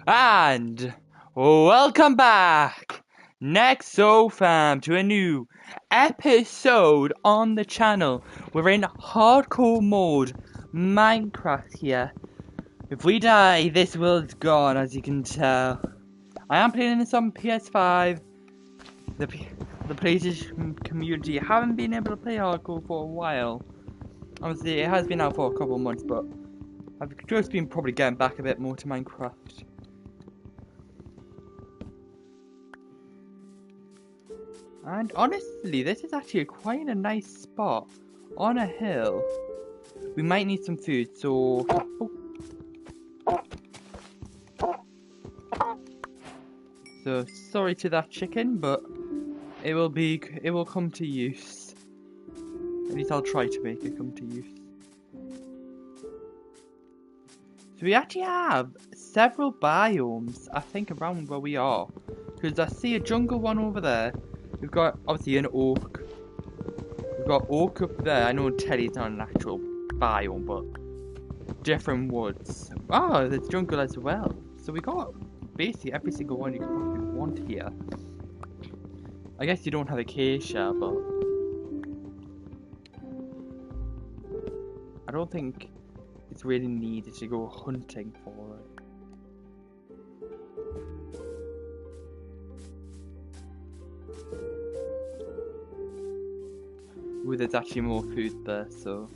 And welcome back, Nexo fam, to a new episode on the channel. We're in hardcore mode, Minecraft here. If we die, this world's gone, as you can tell. I am playing this on PS5. The PlayStation community haven't been able to play hardcore for a while. Obviously, it has been out for a couple of months, but I've just been probably getting back a bit more to Minecraft. And honestly, this is actually quite a nice spot on a hill. We might need some food, so... So, sorry to that chicken, but it will come to use. At least I'll try to make it come to use. So we actually have several biomes, I think, around where we are. Because I see a jungle one over there. We've got, obviously, an oak. We've got oak up there. I know Teddy's not an actual biome, but different woods. Oh, there's jungle as well. So we got basically every single one you could probably want here. I guess you don't have acacia, but I don't think it's really needed to go hunting for it. Ooh, there's actually more food there, so...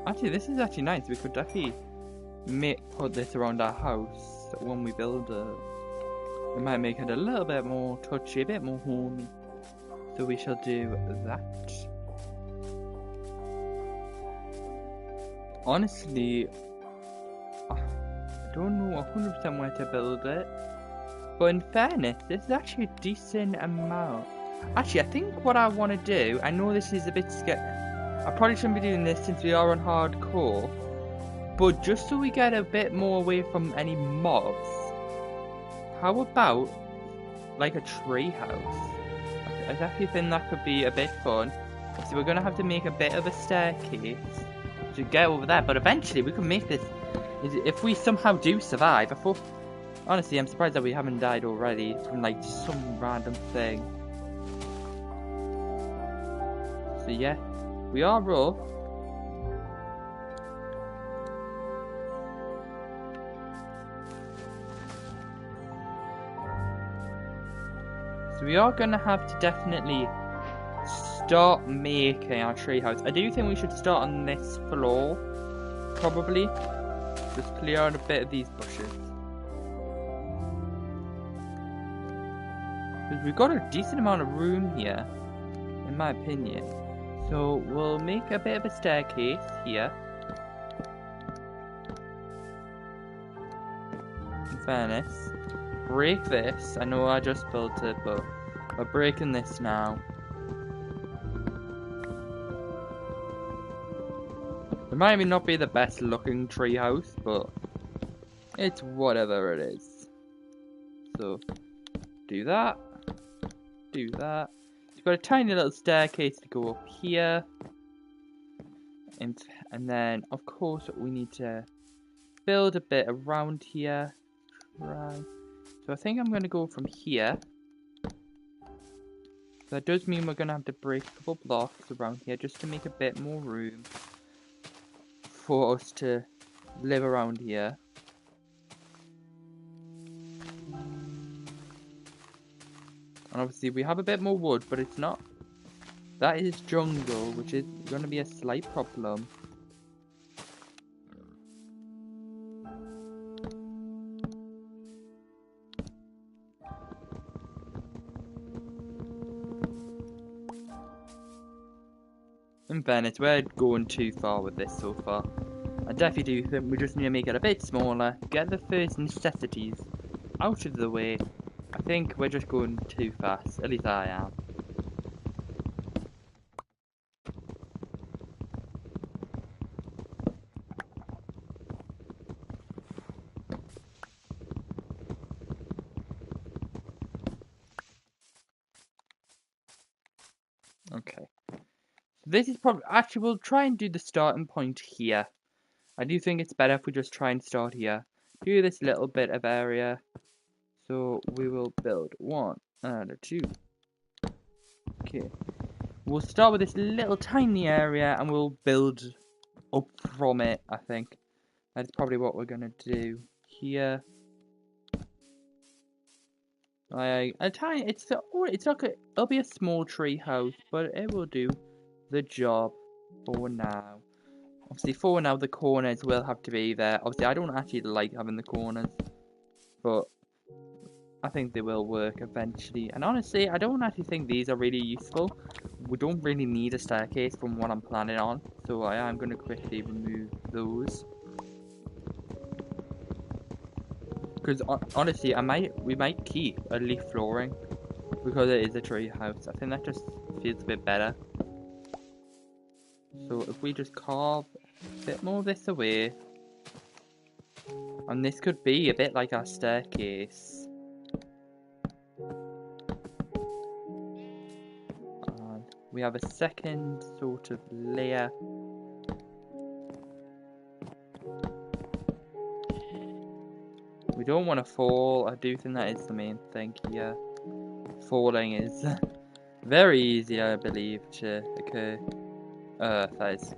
Actually, this is actually nice. We could definitely put this around our house when we build it. It might make it a little bit more touchy, a bit more homey. So we shall do that. Honestly, I don't know 100% where to build it. But in fairness, this is actually a decent amount. Actually, I think what I want to do, I know this is a bit scary. I probably shouldn't be doing this since we are on hardcore. But just so we get a bit more away from any mobs, how about like a tree house? I definitely think that could be a bit fun. So we're going to have to make a bit of a staircase to get over there. But eventually we can make this, if we somehow do survive. Honestly, I'm surprised that we haven't died already from like some random thing. So yeah, we are raw. So we are gonna have to definitely start making our treehouse. I do think we should start on this floor, probably. Just clear out a bit of these bushes. Because we've got a decent amount of room here, in my opinion. So we'll make a bit of a staircase here. In fairness, break this. I know I just built it, but we're breaking this now. It might not be the best looking treehouse, but it's whatever it is. So do that. Do that. You've got a tiny little staircase to go up here. And then, of course, we need to build a bit around here. Right. So I think I'm going to go from here. That does mean we're going to have to break a couple blocks around here just to make a bit more room for us to live around here. And obviously we have a bit more wood, but it's not. That is jungle, which is going to be a slight problem. In fairness, we're going too far with this so far. I definitely do think we just need to make it a bit smaller, get the first necessities out of the way. I think we're just going too fast, at least I am. Okay. This is probably... Actually, we'll try and do the starting point here. I do think it's better if we just try and start here. Do this little bit of area. So we will build 1 and 2. Okay. We'll start with this little tiny area and we'll build up from it, I think. That's probably what we're gonna do here. A tiny, it's not it'll be a small tree house, but it will do the job for now. Obviously, for now, the corners will have to be there. Obviously, I don't actually like having the corners, but I think they will work eventually. And honestly, I don't actually think these are really useful. We don't really need a staircase from what I'm planning on, so I am going to quickly remove those. Because honestly, we might keep a leaf flooring because it is a tree house. I think that just feels a bit better. So if we just carve a bit more of this away, and this could be a bit like our staircase. And we have a second sort of layer. We don't want to fall. I do think that is the main thing here. Falling is very easy, I believe, to occur. That is.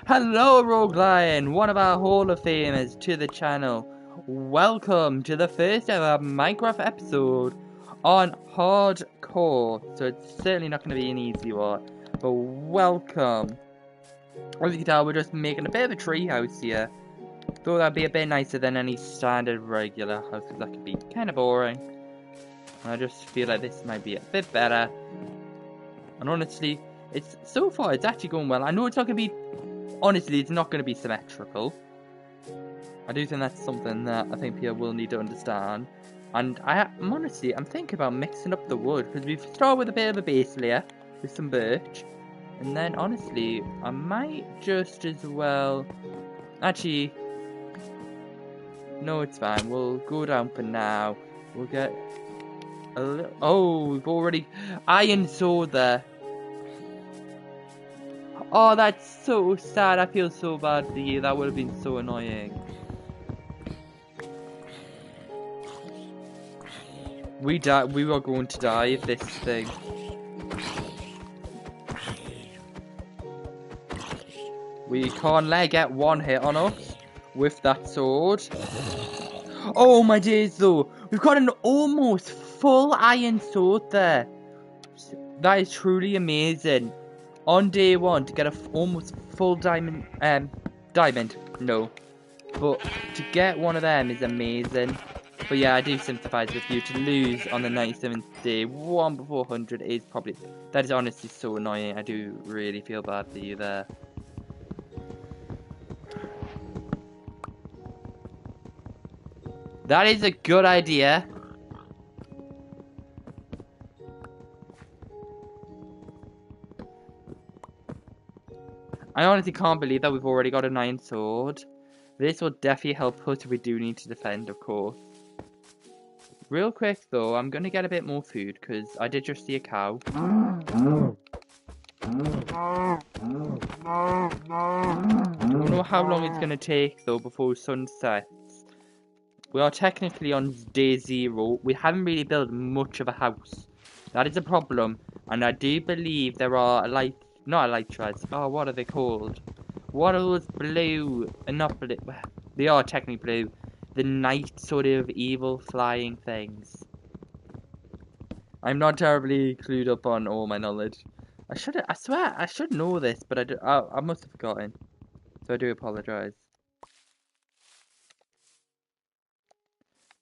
Hello, Rogue Lion, one of our Hall of Famers to the channel. Welcome to the first ever Minecraft episode on hardcore. So it's certainly not going to be an easy one, but welcome. As you can tell, we're just making a bit of a tree house here. Thought that'd be a bit nicer than any standard regular house, because that could be kind of boring. And I just feel like this might be a bit better. And honestly, so far it's actually going well. I know it's not gonna be, honestly, it's not gonna be symmetrical. I do think that's something that I think people will need to understand. And I'm thinking about mixing up the wood, because we've started with a bit of a base layer with some birch, and then honestly, I might just as well. Actually, no, it's fine. We'll go down for now. We'll get a little. Oh, we've already iron sword there. Oh, that's so sad. I feel so bad for you. That would have been so annoying. We were going to die if this thing. We can't let it get one hit on us with that sword. Oh my days though. We've got an almost full iron sword there. That is truly amazing. On day 1 to get a almost full diamond, no. But to get one of them is amazing. But yeah, I do sympathize with you. To lose on the 97th day, 1 before 100 is probably, that is honestly so annoying. I do really feel bad for you there. That is a good idea. I honestly can't believe that we've already got an iron sword. This will definitely help us if we do need to defend, of course. Real quick though, I'm gonna get a bit more food because I did just see a cow. Don't know how long it's gonna take though before sun sets. We are technically on day 0. We haven't really built much of a house. That is a problem, and I do believe there are not elytras. Oh, what are they called? What are those blue? Not blue. They are technically blue. The night sort of evil flying things. I'm not terribly clued up on all my knowledge. I swear I should know this, but I must have forgotten. So I do apologize.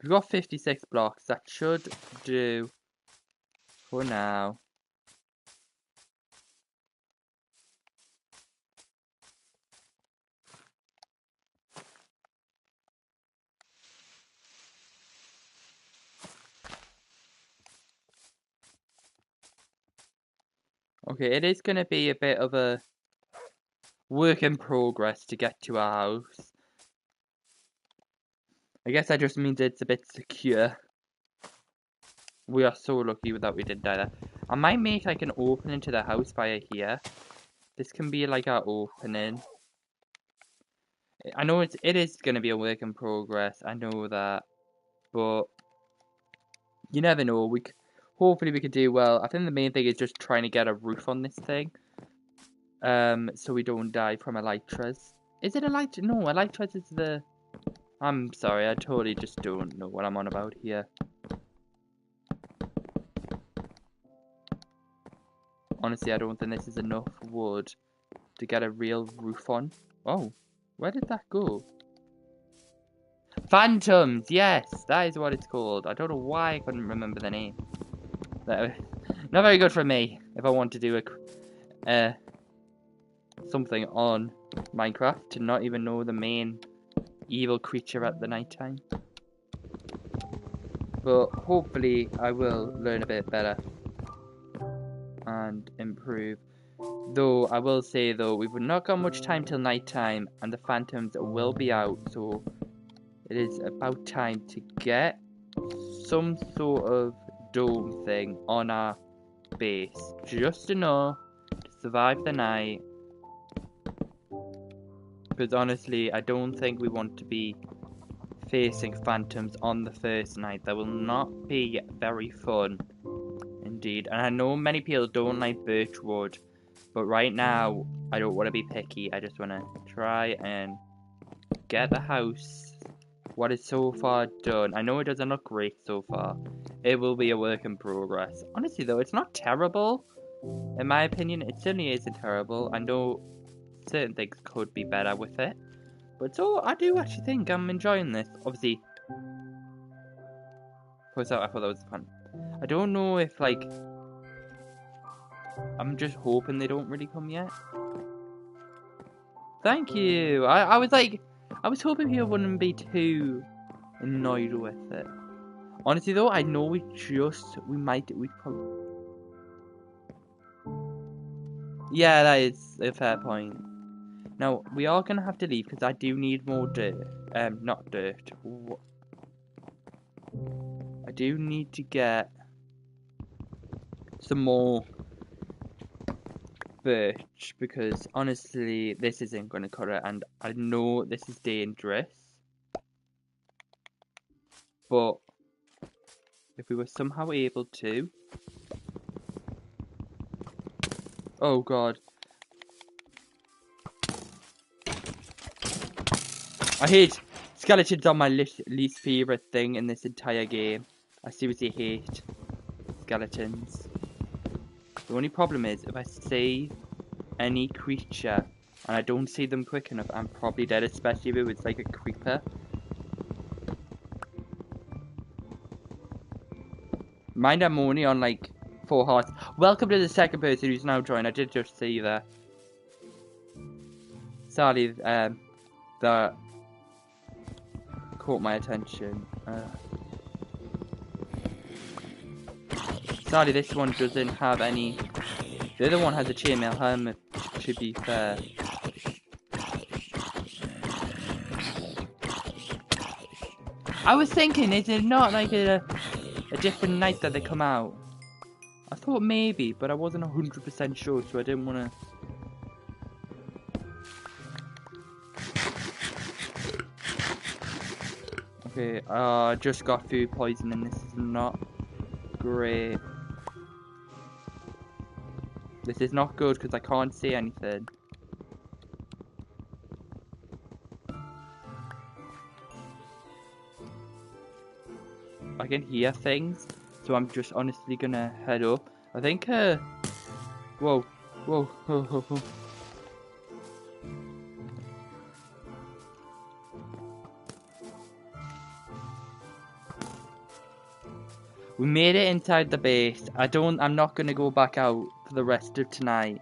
We've got 56 blocks. That should do for now. Okay, it is going to be a bit of a work in progress to get to our house. I guess that just means it's a bit secure. We are so lucky that we didn't die there. I might make like an opening to the house via here. This can be like our opening. I know it is going to be a work in progress. I know that. But you never know. Hopefully we could do well. I think the main thing is just trying to get a roof on this thing. So we don't die from elytras. Is it elytra? No, elytras is the... I'm sorry, I totally just don't know what I'm on about here. Honestly, I don't think this is enough wood to get a real roof on. Oh, where did that go? Phantoms, yes, that is what it's called. I don't know why I couldn't remember the name. Not very good for me if I want to do something on Minecraft to not even know the main evil creature at the night time. But hopefully I will learn a bit better and improve. Though I will say though, we've not got much time till night time and the phantoms will be out, so it is about time to get some sort of dome thing on our base. Just enough to survive the night. Because honestly, I don't think we want to be facing phantoms on the first night. That will not be very fun. Indeed. And I know many people don't like birch wood. But right now, I don't want to be picky. I just want to try and get the house. What is so far done. I know it doesn't look great so far. It will be a work in progress. Honestly though, it's not terrible. In my opinion, it certainly isn't terrible. I know certain things could be better with it. But so, I do actually think I'm enjoying this. Obviously, I thought that was fun. I don't know if, like... I'm just hoping they don't really come yet. Thank you! I was like... I was hoping people wouldn't be too annoyed with it. Honestly though, I know we probably... Yeah, that is a fair point. Now, we are going to have to leave because I do need more dirt. Not dirt. I do need to get some more birch because honestly, this isn't going to cut it and I know this is dangerous. But if we were somehow able to... Oh god. I hate skeletons on my least favorite thing in this entire game. I seriously hate skeletons. The only problem is if I see any creature and I don't see them quick enough, I'm probably dead, especially if it was like a creeper. Mind I'm only on like 4 hearts. Welcome to the second person who's now joined. I did just see that. Sorry, that caught my attention. Sadly, this one doesn't have any. The other one has a chainmail helmet, to be fair. I was thinking, is it not like a different night that they come out? I thought maybe, but I wasn't 100% sure, so I didn't want to. Okay, I just got food poisoning. This is not great. This is not good because I can't see anything. I can hear things, so I'm just honestly gonna head up. I think, whoa, whoa, whoa, whoa, whoa. We made it inside the base. I'm not gonna go back out for the rest of tonight.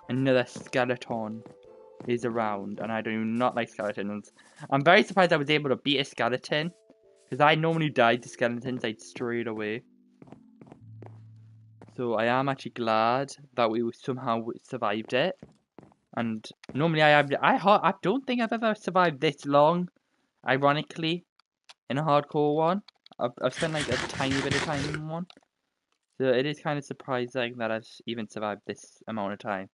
Another skeleton is around, and I do not like skeletons. I'm very surprised I was able to beat a skeleton, because I normally die to skeletons like straight away. So I am actually glad that we somehow survived it. And normally I don't think I've ever survived this long, ironically, in a hardcore one. I've spent like a tiny bit of time in one. So it is kind of surprising that I've even survived this amount of time.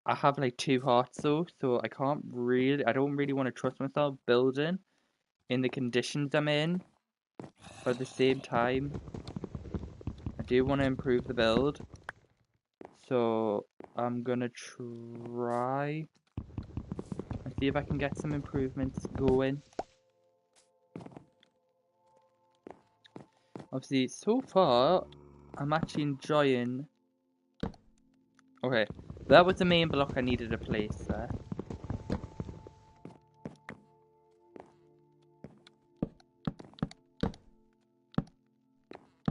I have like 2 hearts though, so I don't really want to trust myself building in the conditions I'm in. But at the same time, I do want to improve the build. So I'm gonna try and see if I can get some improvements going. Obviously, so far, I'm actually enjoying... Okay, that was the main block I needed to place there.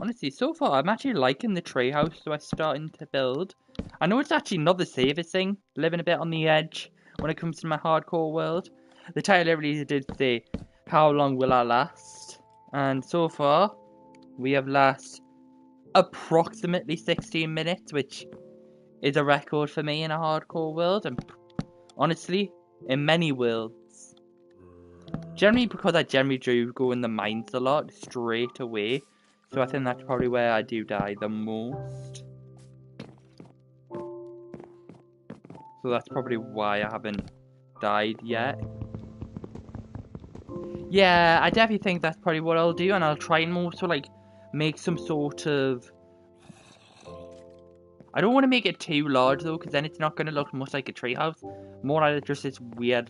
Honestly, so far, I'm actually liking the treehouse that I'm starting to build. I know it's actually not the safest thing, living a bit on the edge when it comes to my hardcore world. The title literally did say, how long will I last? And so far, we have lasted approximately 16 minutes, which is a record for me in a hardcore world, and honestly, in many worlds. Generally, because I generally do go in the mines a lot, straight away, so I think that's probably where I do die the most. So that's probably why I haven't died yet. Yeah, I definitely think that's probably what I'll do, and I'll try and also like make some sort of... I don't want to make it too large though, because then it's not going to look much like a treehouse. More like just this weird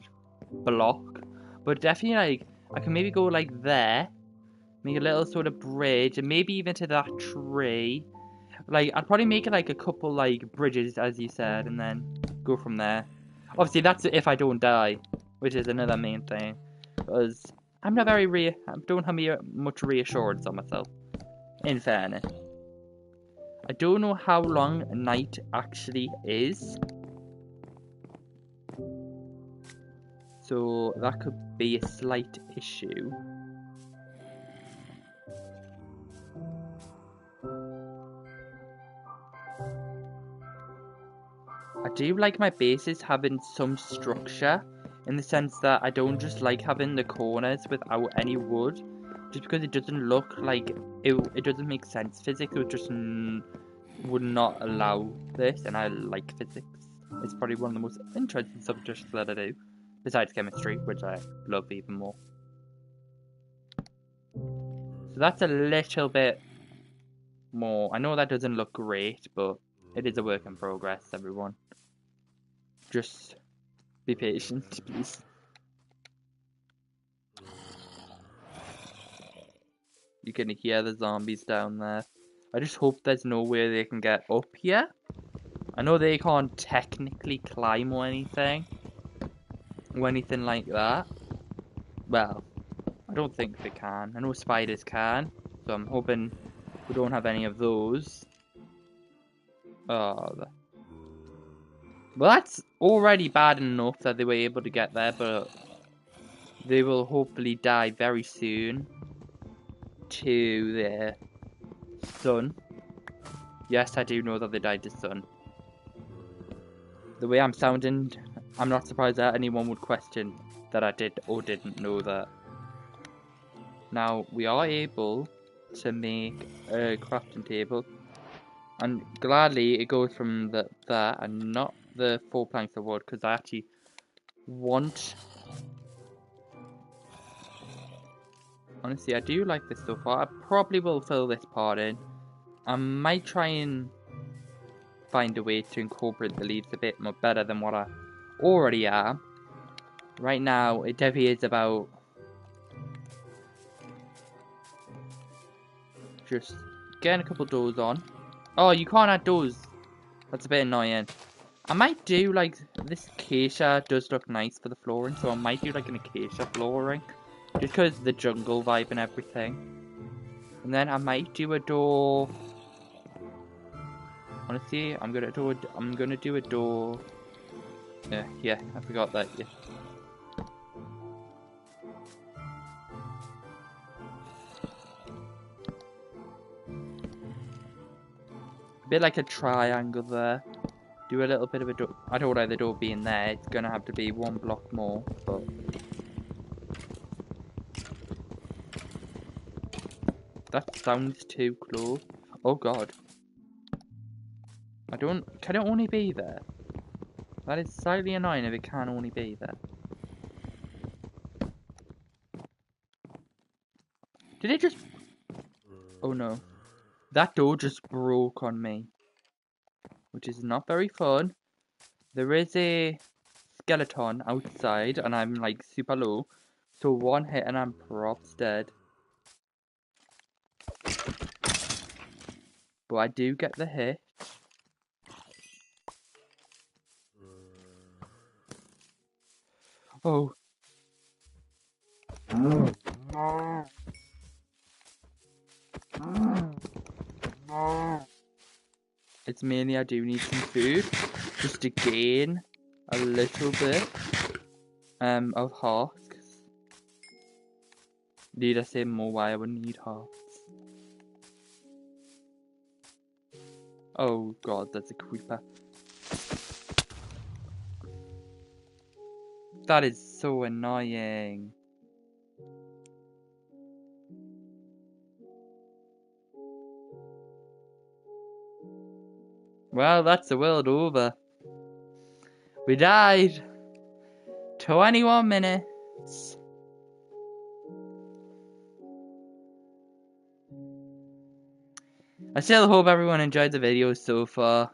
block. But definitely like, I can maybe go like there. Make a little sort of bridge, and maybe even to that tree. Like, I'd probably make it like a couple like bridges, as you said, and then go from there. Obviously, that's if I don't die, which is another main thing. Because I'm not very I don't have much reassurance on myself, in fairness. I don't know how long night actually is. So that could be a slight issue. I do like my bases having some structure, in the sense that I don't just like having the corners without any wood, just because it doesn't look like, it doesn't make sense. Physics would just would not allow this, and I like physics. It's probably one of the most interesting subjects that I do, besides chemistry, which I love even more. So that's a little bit more. I know that doesn't look great, but it is a work in progress, everyone. Just be patient, please. You can hear the zombies down there. I just hope there's no way they can get up here. I know they can't technically climb or anything like that. Well, I don't think they can. I know spiders can, so I'm hoping we don't have any of those. Oh, well, that's already bad enough that they were able to get there, but they will hopefully die very soon to their sun. Yes, I do know that they died to sun. The way I'm sounding, I'm not surprised that anyone would question that I did or didn't know that. Now, we are able to make a crafting table, and gladly it goes from that and not the 4 planks of wood, because I actually want... Honestly, I do like this so far. I probably will fill this part in. I might try and find a way to incorporate the leaves a bit more better than what I already am. Right now, it definitely is about just getting a couple doors on. Oh, you can't add doors. That's a bit annoying. I might do like, this acacia does look nice for the flooring, so I might do like an acacia flooring, just because the jungle vibe and everything. And then I might do a door. Honestly, I'm gonna do a door. Yeah, I forgot that. Yeah. A bit like a triangle there. Do a little bit of a door. I don't like the door being there. It's gonna have to be 1 block more, but That sounds too close. Oh god. Can it only be there? That is slightly annoying if it can only be there. Did it just... Oh no. That door just broke on me. Which is not very fun. There is a skeleton outside and I'm like super low. So one hit and I'm props dead. But I do get the hit. Oh. It's mainly I do need some food. Just to gain a little bit of hearts. Need I say more why I would need hearts? Oh god, that's a creeper. That is so annoying. Well, that's the world over. We died. 21 minutes. I still hope everyone enjoyed the video so far.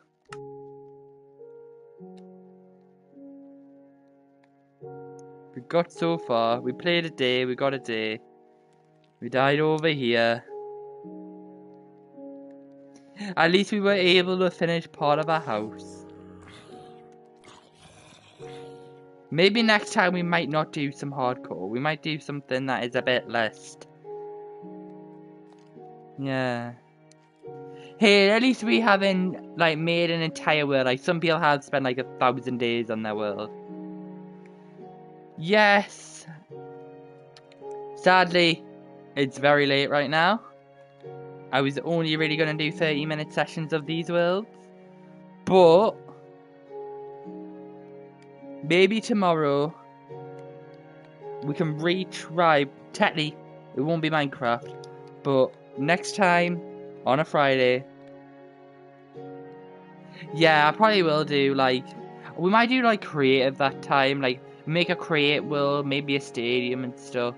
We got so far. We played a day. We got a day. We died over here. At least we were able to finish part of our house. Maybe next time we might not do some hardcore. We might do something that is a bit less. Yeah. Hey, at least we haven't like made an entire world. Like some people have spent like 1,000 days on their world. Yes. Sadly, it's very late right now. I was only really going to do 30-minute sessions of these worlds. But maybe tomorrow we can retry. Technically, it won't be Minecraft. But next time, on a Friday. Yeah, I probably will do like... We might do like creative that time. Like make a create world, maybe a stadium and stuff.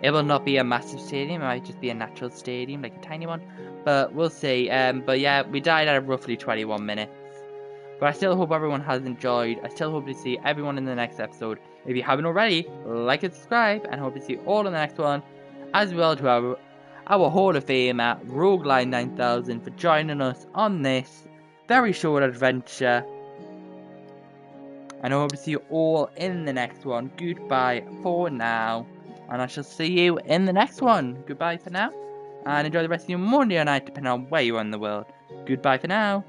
It will not be a massive stadium, it might just be a natural stadium, like a tiny one. But we'll see. But yeah, we died at roughly 21 minutes. But I still hope everyone has enjoyed. I still hope to see everyone in the next episode. If you haven't already, like and subscribe, and hope to see you all in the next one. As well to our Hall of Famer, Rogueline 9000, for joining us on this very short adventure. And I hope to see you all in the next one. Goodbye for now. And I shall see you in the next one. Goodbye for now. And enjoy the rest of your Monday or night, depending on where you are in the world. Goodbye for now.